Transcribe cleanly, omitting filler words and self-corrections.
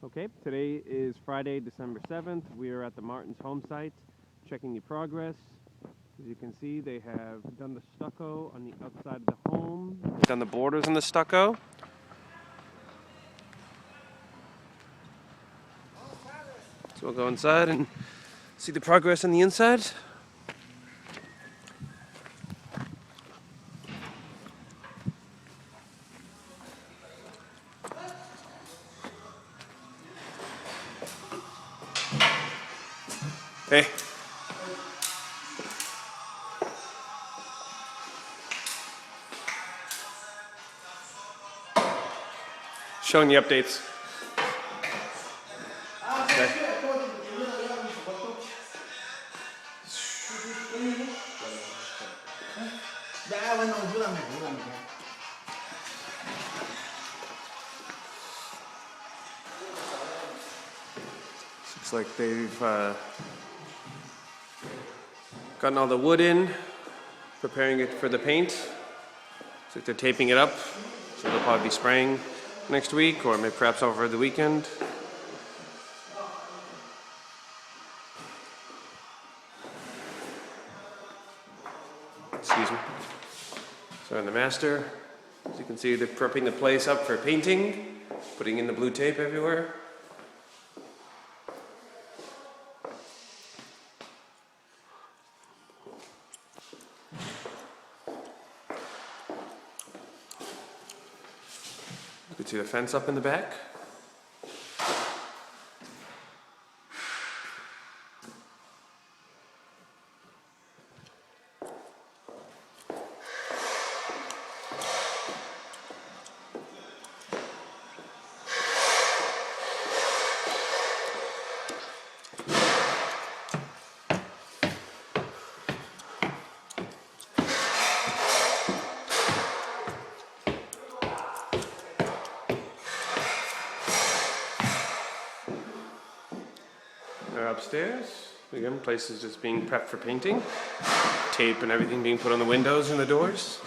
Okay, today is Friday, December 7th. We are at the Martins home site, checking the progress. As you can see, they have done the stucco on the outside of the home. They've done the borders in the stucco. So we'll go inside and see the progress on the inside. Hey. Showing the updates. Okay. Looks like they've gotten all the wood in, preparing it for the paint. Looks like they're taping it up, so they'll probably be spraying next week or maybe perhaps over the weekend. Excuse me. So in the master, as you can see, they're prepping the place up for painting, putting in the blue tape everywhere. You can see the fence up in the back. They're upstairs. Again, place is just being prepped for painting. Tape and everything being put on the windows and the doors.